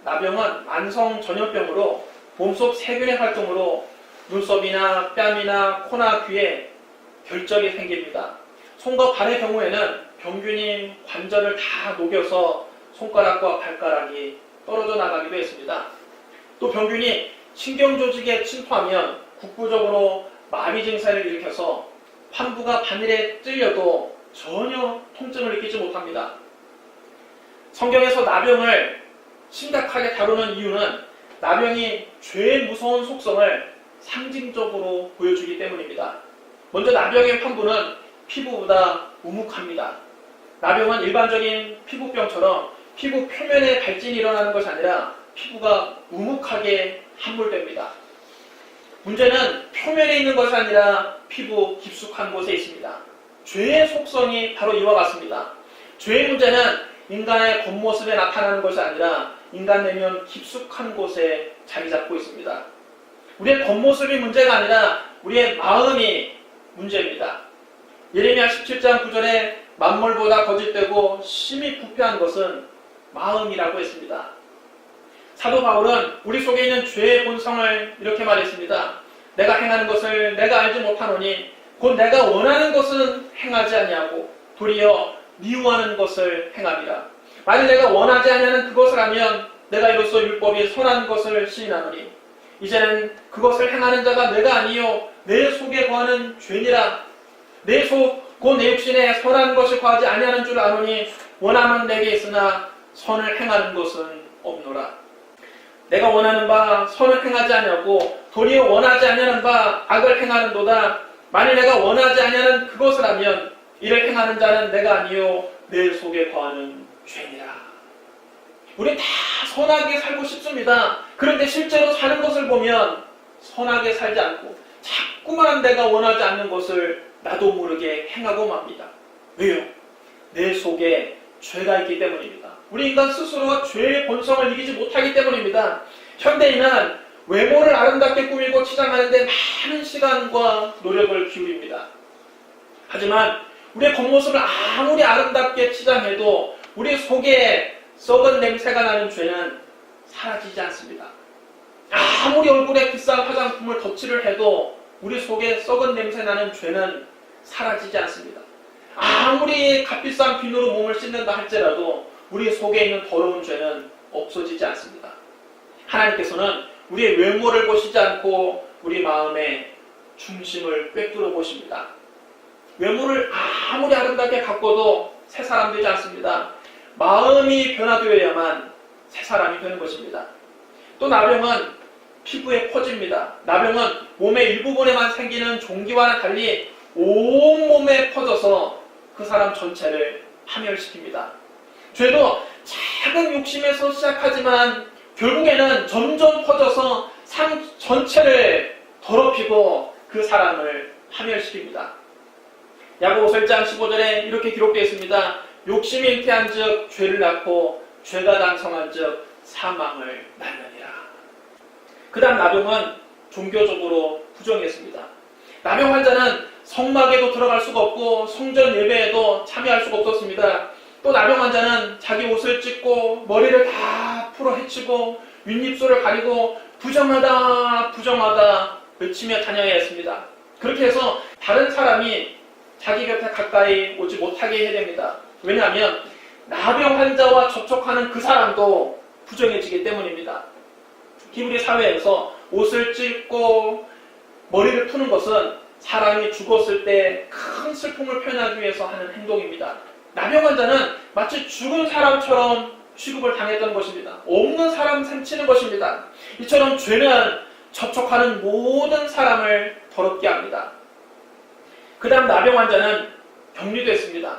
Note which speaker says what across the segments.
Speaker 1: 나병은 만성 전염병으로 몸속 세균의 활동으로 눈썹이나 뺨이나 코나 귀에 결절이 생깁니다. 손과 발의 경우에는 병균이 관절을 다 녹여서 손가락과 발가락이 떨어져 나가기도 했습니다. 또 병균이 신경조직에 침투하면 국부적으로 마비 증세를 일으켜서 환부가 바늘에 찔려도 전혀 통증을 느끼지 못합니다. 성경에서 나병을 심각하게 다루는 이유는 나병이 죄의 무서운 속성을 상징적으로 보여주기 때문입니다. 먼저 나병의 환부는 피부보다 우묵합니다. 나병은 일반적인 피부병처럼 피부 표면에 발진이 일어나는 것이 아니라 피부가 우묵하게 함몰됩니다. 문제는 표면에 있는 것이 아니라 피부 깊숙한 곳에 있습니다. 죄의 속성이 바로 이와 같습니다. 죄의 문제는 인간의 겉모습에 나타나는 것이 아니라 인간 내면 깊숙한 곳에 자리 잡고 있습니다. 우리의 겉모습이 문제가 아니라 우리의 마음이 문제입니다. 예레미야 17장 9절에 만물보다 거짓되고 심히 부패한 것은 마음이라고 했습니다. 사도 바울은 우리 속에 있는 죄의 본성을 이렇게 말했습니다. 내가 행하는 것을 내가 알지 못하노니 곧 내가 원하는 것은 행하지 아니하고 도리어 미워하는 것을 행함이라. 만일 내가 원하지 아니하는 그것을 하면 내가 이로써 율법이 선한 것을 시인하노니 이제는 그것을 행하는 자가 내가 아니요 내 속에 거하는 죄니라. 내 속 곧 내 육신에 선한 것을 거하지 아니하는 줄 아노니 원함은 내게 있으나 선을 행하는 것은 없노라. 내가 원하는 바 선을 행하지 아니하고 도리어 원하지 아니하는 바 악을 행하는도다. 만일 내가 원하지 아니하는 그것을 하면 이를 행하는 자는 내가 아니요 내 속에 거하는 죄니라. 우리 다 선하게 살고 싶습니다. 그런데 실제로 사는 것을 보면 선하게 살지 않고 자꾸만 내가 원하지 않는 것을 나도 모르게 행하고 맙니다. 왜요? 내 속에 죄가 있기 때문입니다. 우리 인간 스스로가 죄의 본성을 이기지 못하기 때문입니다. 현대인은 외모를 아름답게 꾸미고 치장하는데 많은 시간과 노력을 기울입니다. 하지만 우리의 겉모습을 아무리 아름답게 치장해도 우리 속에 썩은 냄새가 나는 죄는 사라지지 않습니다. 아무리 얼굴에 비싼 화장품을 덧칠을 해도 우리 속에 썩은 냄새 나는 죄는 사라지지 않습니다. 아무리 값비싼 비누로 몸을 씻는다 할지라도 우리 속에 있는 더러운 죄는 없어지지 않습니다. 하나님께서는 우리의 외모를 보시지 않고 우리 마음의 중심을 꿰뚫어 보십니다. 외모를 아무리 아름답게 가꿔도 새 사람 되지 않습니다. 마음이 변화되어야만 새 사람이 되는 것입니다. 또 나병은 피부에 퍼집니다. 나병은 몸의 일부분에만 생기는 종기와는 달리 온몸에 퍼져서 그 사람 전체를 파멸시킵니다. 죄도 작은 욕심에서 시작하지만 결국에는 점점 퍼져서 삶 전체를 더럽히고 그 사람을 파멸시킵니다. 야고보서 1장 15절에 이렇게 기록되어 있습니다. 욕심이 잉태한 즉 죄를 낳고 죄가 장성한 즉 사망을 낳느니라. 그 다음 나병은 종교적으로 부정했습니다. 나병 환자는 성막에도 들어갈 수가 없고 성전 예배에도 참여할 수가 없었습니다. 또 나병 환자는 자기 옷을 찢고 머리를 다 풀어 헤치고 윗입술을 가리고 부정하다 부정하다 외치며 다녀야 했습니다. 그렇게 해서 다른 사람이 자기 곁에 가까이 오지 못하게 해야 됩니다. 왜냐하면 나병 환자와 접촉하는 그 사람도 부정해지기 때문입니다. 히브리 사회에서 옷을 찢고 머리를 푸는 것은 사람이 죽었을 때 큰 슬픔을 표현하기 위해서 하는 행동입니다. 나병 환자는 마치 죽은 사람처럼 취급을 당했던 것입니다. 없는 사람 셈치는 것입니다. 이처럼 죄는 접촉하는 모든 사람을 더럽게 합니다. 그 다음 나병 환자는 격리됐습니다.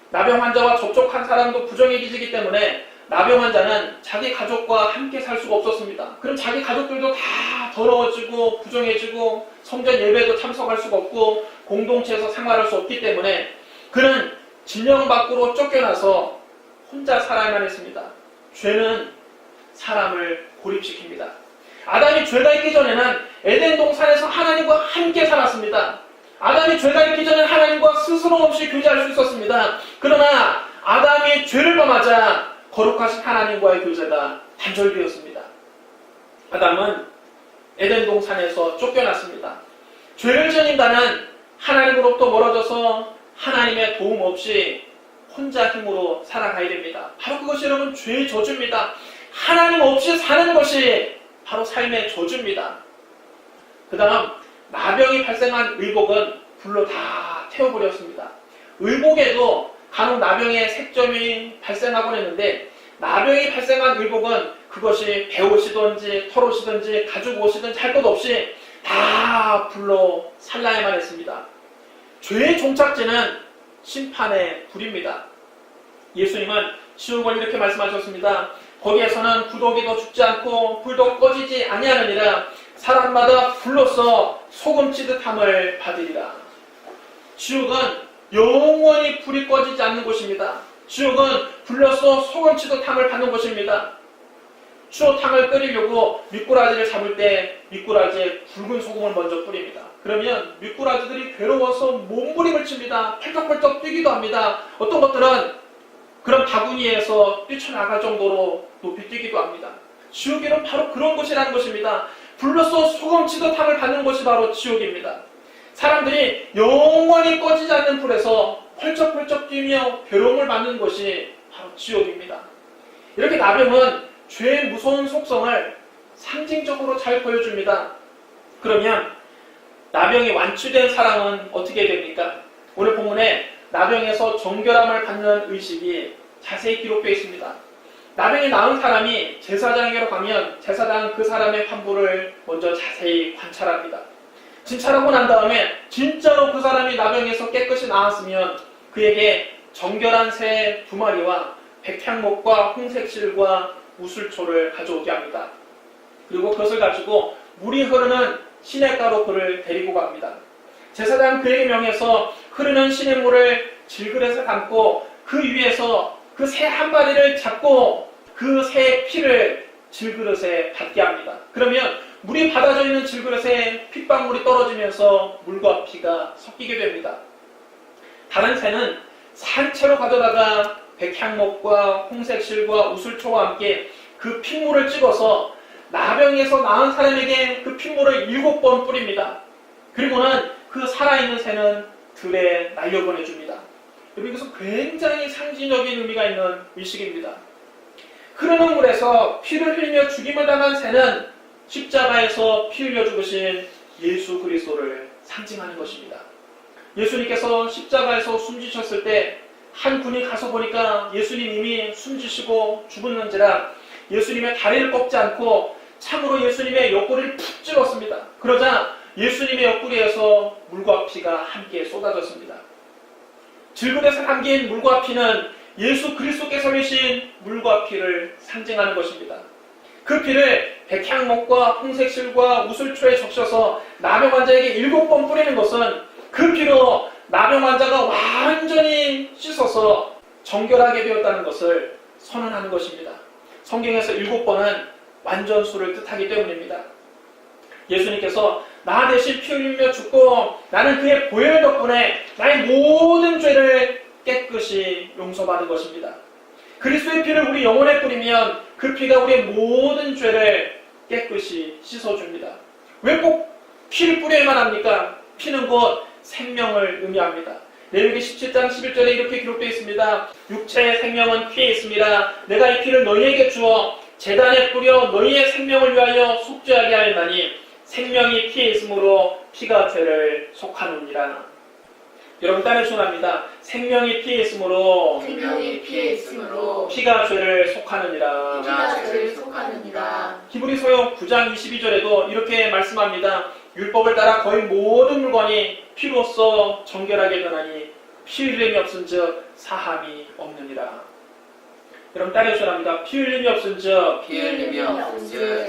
Speaker 1: 나병 환자와 접촉한 사람도 부정해지기 때문에 나병 환자는 자기 가족과 함께 살 수가 없었습니다. 그럼 자기 가족들도 다 더러워지고 부정해지고 성전 예배도 참석할 수가 없고 공동체에서 생활할 수 없기 때문에 그는 진영 밖으로 쫓겨나서 혼자 살아야만 했습니다. 죄는 사람을 고립시킵니다. 아담이 죄가 있기 전에는 에덴 동산에서 하나님과 함께 살았습니다. 아담이 죄가 있기 전에 하나님과 스스럼 없이 교제할 수 있었습니다. 그러나 아담이 죄를 범하자 거룩하신 하나님과의 교제가 단절되었습니다. 아담은 에덴 동산에서 쫓겨났습니다. 죄를 지은 인간은 하나님으로부터 멀어져서 하나님의 도움 없이 혼자 힘으로 살아가야 됩니다. 바로 그것이 여러분 죄의 저주입니다. 하나님 없이 사는 것이 바로 삶의 저주입니다. 그 다음 나병이 발생한 의복은 불로 다 태워버렸습니다. 의복에도 간혹 나병의 색점이 발생하곤 했는데 나병이 발생한 의복은 그것이 배옷이든지 털옷이든지 가죽 옷이든지 할 것 없이 다 불로 살라야만 했습니다. 죄의 종착지는 심판의 불입니다. 예수님은 지옥을 이렇게 말씀하셨습니다. 거기에서는 구더기도 죽지 않고 불도 꺼지지 아니하느니라. 사람마다 불로써 소금 찌듯함을 받으리라. 지옥은 영원히 불이 꺼지지 않는 곳입니다. 지옥은 불로써 소금 찌듯함을 받는 곳입니다. 추어탕을 끓이려고 미꾸라지를 잡을 때 미꾸라지에 붉은 소금을 먼저 뿌립니다. 그러면 미꾸라지들이 괴로워서 몸부림을 칩니다. 펄떡펄떡 뛰기도 합니다. 어떤 것들은 그런 바구니에서 뛰쳐나갈 정도로 높이 뛰기도 합니다. 지옥에는 바로 그런 곳이라는 것입니다. 불로써 소금 찌듯함을 받는 곳이 바로 지옥입니다. 사람들이 영원히 꺼지지 않는 불에서 펄쩍펄쩍 뛰며 괴로움을 받는 것이 바로 지옥입니다. 이렇게 나병은 죄의 무서운 속성을 상징적으로 잘 보여줍니다. 그러면 나병이 완치된 사람은 어떻게 됩니까? 오늘 본문에 나병에서 정결함을 받는 의식이 자세히 기록되어 있습니다. 나병이 나은 사람이 제사장에게로 가면 제사장은 그 사람의 환부를 먼저 자세히 관찰합니다. 진찰하고 난 다음에 진짜로 그 사람이 나병에서 깨끗이 나았으면 그에게 정결한 새 2마리와 백향목과 홍색실과 우슬초를 가져오게 합니다. 그리고 그것을 가지고 물이 흐르는 시냇가로 그를 데리고 갑니다. 제사장은 그에게 명해서 흐르는 시냇물을 질그릇에 담고 그 위에서 그 새 한 마리를 잡고 그 새의 피를 질그릇에 받게 합니다. 그러면 물이 받아져 있는 질그릇에 핏방울이 떨어지면서 물과 피가 섞이게 됩니다. 다른 새는 산채로 가져다가 백향목과 홍색실과 우슬초와 함께 그 핏물을 찍어서 나병에서 나은 사람에게 그 핏물을 7번 뿌립니다. 그리고는 그 살아있는 새는 들에 날려보내줍니다. 여러분 이것은 굉장히 상징적인 의미가 있는 의식입니다. 흐르는 물에서 피를 흘리며 죽임을 당한 새는 십자가에서 피 흘려 죽으신 예수 그리스도를 상징하는 것입니다. 예수님께서 십자가에서 숨지셨을 때 한 군이 가서 보니까 예수님 이미 숨지시고 죽었는지라 예수님의 다리를 꺾지 않고 참으로 예수님의 옆구리를 푹 찔렀습니다. 그러자 예수님의 옆구리에서 물과 피가 함께 쏟아졌습니다. 질그릇에 담긴 물과 피는 예수 그리스도께서 흘리신 물과 피를 상징하는 것입니다. 그 피를 백향목과 홍색실과 우슬초에 적셔서 나병 환자에게 7번 뿌리는 것은 그 피로 나병 환자가 완전히 씻어서 정결하게 되었다는 것을 선언하는 것입니다. 성경에서 7번은 완전수를 뜻하기 때문입니다. 예수님께서 나 대신 피 흘리며 죽고 나는 그의 보혈 덕분에 나의 모든 죄를 깨끗이 용서받은 것입니다. 그리스도의 피를 우리 영혼에 뿌리면 그 피가 우리의 모든 죄를 깨끗이 씻어줍니다. 왜 꼭 피를 뿌려야만 합니까? 피는 곧 생명을 의미합니다. 레위기 17장 11절에 이렇게 기록되어 있습니다. 육체의 생명은 피에 있습니다. 내가 이 피를 너희에게 주어 제단에 뿌려 너희의 생명을 위하여 속죄하게 하였나니 생명이 피에 있으므로 피가 죄를 속하느니라. 여러분 따라 주문합니다. 생명이 피에 있으므로 피가 죄를 속하느니라. 히브리서 9장 22절에도 이렇게 말씀합니다. 율법을 따라 거의 모든 물건이 피로써 정결하게 변하니 피 흘림이 없은즉 사함이 없느니라. 여러분 따라 주문합니다. 피 흘림이 없은즉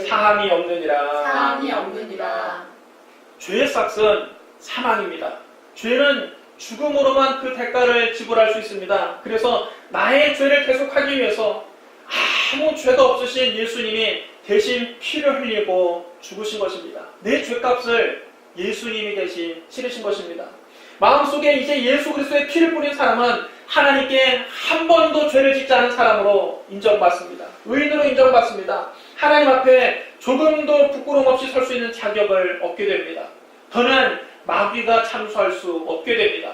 Speaker 1: 사함이 없느니라. 죄의 삭은 사망입니다. 죄는 죽음으로만 그 대가를 지불할 수 있습니다. 그래서 나의 죄를 계속하기 위해서 아무 죄가 없으신 예수님이 대신 피를 흘리고 죽으신 것입니다. 내 죄값을 예수님이 대신 치르신 것입니다. 마음속에 이제 예수 그리스도의 피를 뿌린 사람은 하나님께 한 번도 죄를 짓지 않은 사람으로 인정받습니다. 의인으로 인정받습니다. 하나님 앞에 조금도 부끄러움 없이 설 수 있는 자격을 얻게 됩니다. 더는 마귀가 참수할 수 없게 됩니다.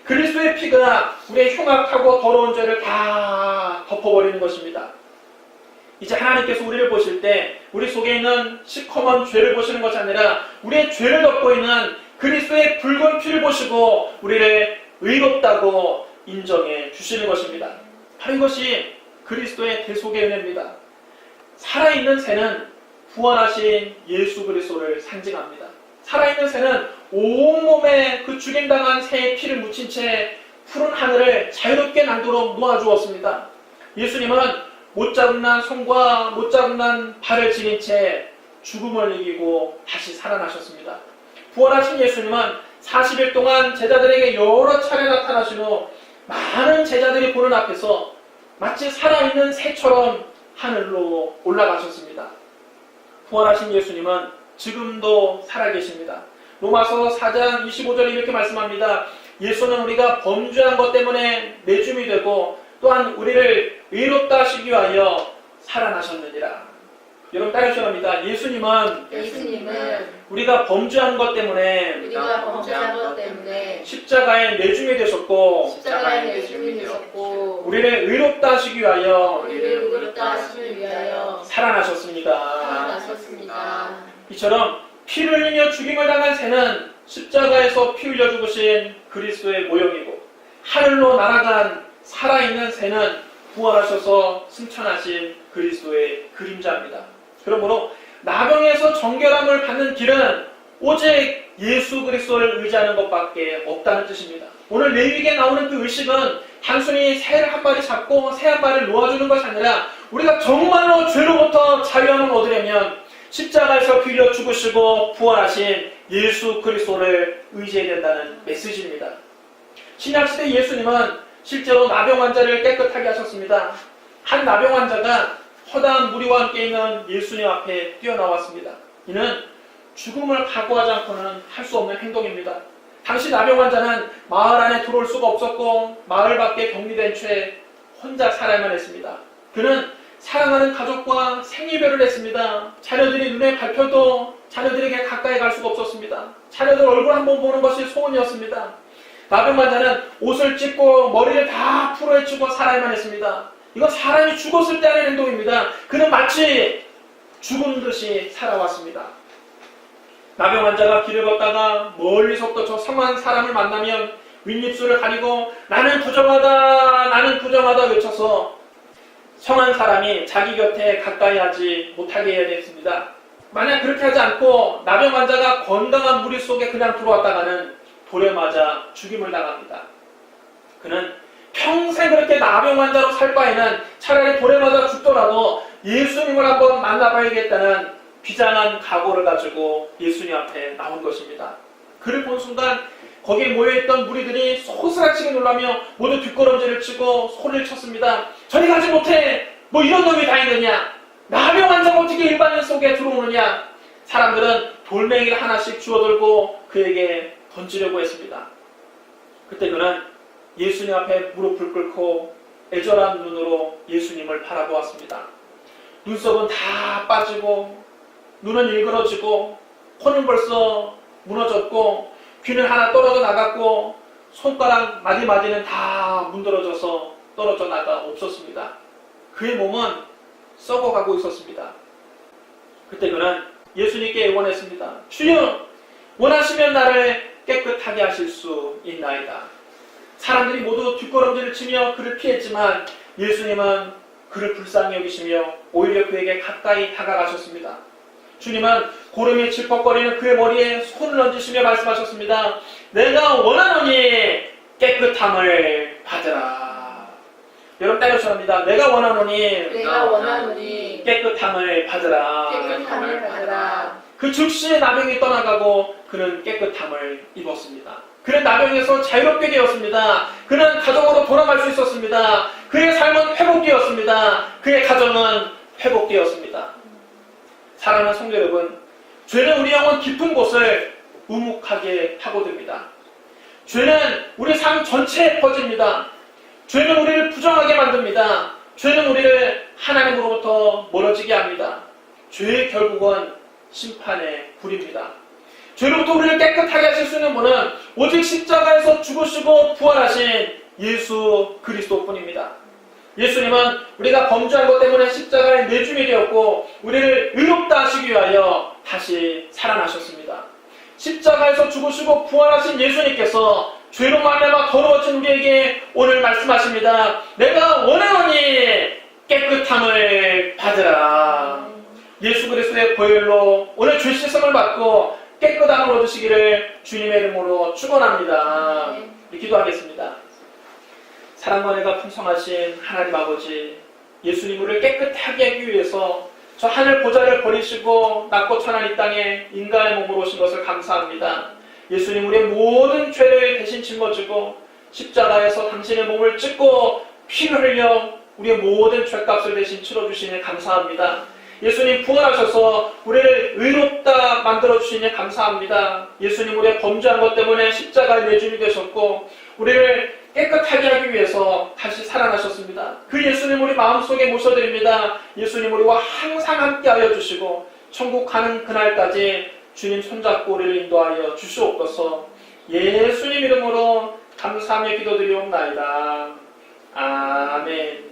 Speaker 1: 그리스도의 피가 우리의 흉악하고 더러운 죄를 다 덮어버리는 것입니다. 이제 하나님께서 우리를 보실 때 우리 속에 있는 시커먼 죄를 보시는 것이 아니라 우리의 죄를 덮고 있는 그리스도의 붉은 피를 보시고 우리를 의롭다고 인정해 주시는 것입니다. 바로 이것이 그리스도의 대속의 은혜입니다. 살아있는 새는 부활하신 예수 그리스도를 상징합니다. 살아있는 새는 온몸에 그 죽임당한 새의 피를 묻힌 채 푸른 하늘을 자유롭게 날도록 놓아주었습니다. 예수님은 못자국난 손과 못자국난 발을 지닌 채 죽음을 이기고 다시 살아나셨습니다. 부활하신 예수님은 40일 동안 제자들에게 여러 차례 나타나신 후 많은 제자들이 보는 앞에서 마치 살아있는 새처럼 하늘로 올라가셨습니다. 부활하신 예수님은 지금도 살아계십니다. 로마서 4장 25절에 이렇게 말씀합니다. 예수는 우리가 범죄한 것 때문에 내줌이 되고 또한 우리를 의롭다 하시기 위하여 살아나셨느니라. 여러분 따라하셔야 합니다. 예수님은 우리가 범죄한 것 때문에 십자가에 내줌이 되셨고 우리를 의롭다 하시기 위하여 살아나셨습니다. 이처럼 피를 흘리며 죽임을 당한 새는 십자가에서 피 흘려 죽으신 그리스도의 모형이고 하늘로 날아간 살아있는 새는 부활하셔서 승천하신 그리스도의 그림자입니다. 그러므로 나병에서 정결함을 받는 길은 오직 예수 그리스도를 의지하는 것밖에 없다는 뜻입니다. 오늘 레위기에 나오는 그 의식은 단순히 새를 한 마리 잡고 새 한 마리를 놓아주는 것이 아니라 우리가 정말로 죄로부터 자유함을 얻으려면 십자가에서 피 흘려 죽으시고 부활하신 예수 그리스도를 의지해야 된다는 메시지입니다. 신약시대 예수님은 실제로 나병 환자를 깨끗하게 하셨습니다. 한 나병 환자가 허다한 무리와 함께 있는 예수님 앞에 뛰어나왔습니다. 이는 죽음을 각오하지 않고는 할 수 없는 행동입니다. 당시 나병 환자는 마을 안에 들어올 수가 없었고 마을 밖에 격리된 채 혼자 살아야만 했습니다. 그는 사랑하는 가족과 생이별을 했습니다. 자녀들이 눈에 밟혀도 자녀들에게 가까이 갈 수가 없었습니다. 자녀들 얼굴 한번 보는 것이 소원이었습니다. 나병 환자는 옷을 찢고 머리를 다 풀어헤치고 살아야만 했습니다. 이건 사람이 죽었을 때 하는 행동입니다. 그는 마치 죽은 듯이 살아왔습니다. 나병 환자가 길을 걷다가 멀리서부터 저 성한 사람을 만나면 윗입술을 가리고 나는 부정하다 외쳐서 성한 사람이 자기 곁에 가까이 하지 못하게 해야 됐습니다. 만약 그렇게 하지 않고 나병 환자가 건강한 무리 속에 그냥 들어왔다가는 돌에 맞아 죽임을 당합니다. 그는 평생 그렇게 나병 환자로 살 바에는 차라리 돌에 맞아 죽더라도 예수님을 한번 만나봐야겠다는 비장한 각오를 가지고 예수님 앞에 나온 것입니다. 그를 본 순간 거기에 모여있던 무리들이 소스라치게 놀라며 모두 뒷걸음질을 치고 소리를 쳤습니다. 저리 가지 못해! 뭐 이런 놈이 다 있느냐? 나병 환자가 어떻게 일반인 속에 들어오느냐? 사람들은 돌멩이를 하나씩 주워들고 그에게 던지려고 했습니다. 그때 그는 예수님 앞에 무릎을 꿇고 애절한 눈으로 예수님을 바라보았습니다. 눈썹은 다 빠지고 눈은 일그러지고 코는 벌써 무너졌고 귀는 하나 떨어져 나갔고 손가락 마디마디는 다 문드러져서 떨어져 나가 없었습니다. 그의 몸은 썩어가고 있었습니다. 그때 그는 예수님께 애원했습니다. 주여, 원하시면 나를 깨끗하게 하실 수 있나이다. 사람들이 모두 뒷걸음질을 치며 그를 피했지만 예수님은 그를 불쌍히 여기시며 오히려 그에게 가까이 다가가셨습니다. 주님은 고름이 질퍽거리는 그의 머리에 손을 얹으시며 말씀하셨습니다. 내가 원하노니 깨끗함을 받으라. 여러분 따라서 합니다. 내가 원하노니 깨끗함을 받으라. 그 즉시 나병이 떠나가고 그는 깨끗함을 입었습니다. 그는 나병에서 자유롭게 되었습니다. 그는 가정으로 돌아갈 수 있었습니다. 그의 삶은 회복되었습니다. 그의 가정은 회복되었습니다. 사랑하는 성도 여러분, 죄는 우리 영혼 깊은 곳을 우묵하게 파고듭니다. 죄는 우리 삶 전체에 퍼집니다. 죄는 우리를 부정하게 만듭니다. 죄는 우리를 하나님으로부터 멀어지게 합니다. 죄의 결국은 심판의 불입니다. 죄로부터 우리를 깨끗하게 하실 수 있는 분은 오직 십자가에서 죽으시고 부활하신 예수 그리스도뿐입니다. 예수님은 우리가 범죄한 것 때문에 십자가에 내줌이 되었고 우리를 의롭다 하시기 위하여 다시 살아나셨습니다. 십자가에서 죽으시고 부활하신 예수님께서 죄로 말미암아 더러워진 우리에게 오늘 말씀하십니다. 내가 원하노니 깨끗함을 받으라. 예수 그리스도의 보혈로 오늘 죄 씻음을 받고 깨끗함을 얻으시기를 주님의 이름으로 축원합니다. 기도하겠습니다. 사랑과 은혜가 풍성하신 하나님 아버지, 예수님 우리를 깨끗하게 하기 위해서 저 하늘 보좌를 버리시고 낮고 천한 이 땅에 인간의 몸으로 오신 것을 감사합니다. 예수님 우리의 모든 죄를 대신 짊어지고 십자가에서 당신의 몸을 찢고 피를 흘려 우리의 모든 죄값을 대신 치러주시니 감사합니다. 예수님 부활하셔서 우리를 의롭다 만들어주시니 감사합니다. 예수님 우리의 범죄한 것 때문에 십자가에 내줌이 되셨고 우리를 깨끗하게 하기 위해서 다시 살아나셨습니다. 그 예수님 우리 마음속에 모셔드립니다. 예수님 우리와 항상 함께하여 주시고 천국 가는 그날까지 주님 손잡고 우리를 인도하여 주시옵소서. 예수님 이름으로 감사하며 기도드리옵나이다. 아멘.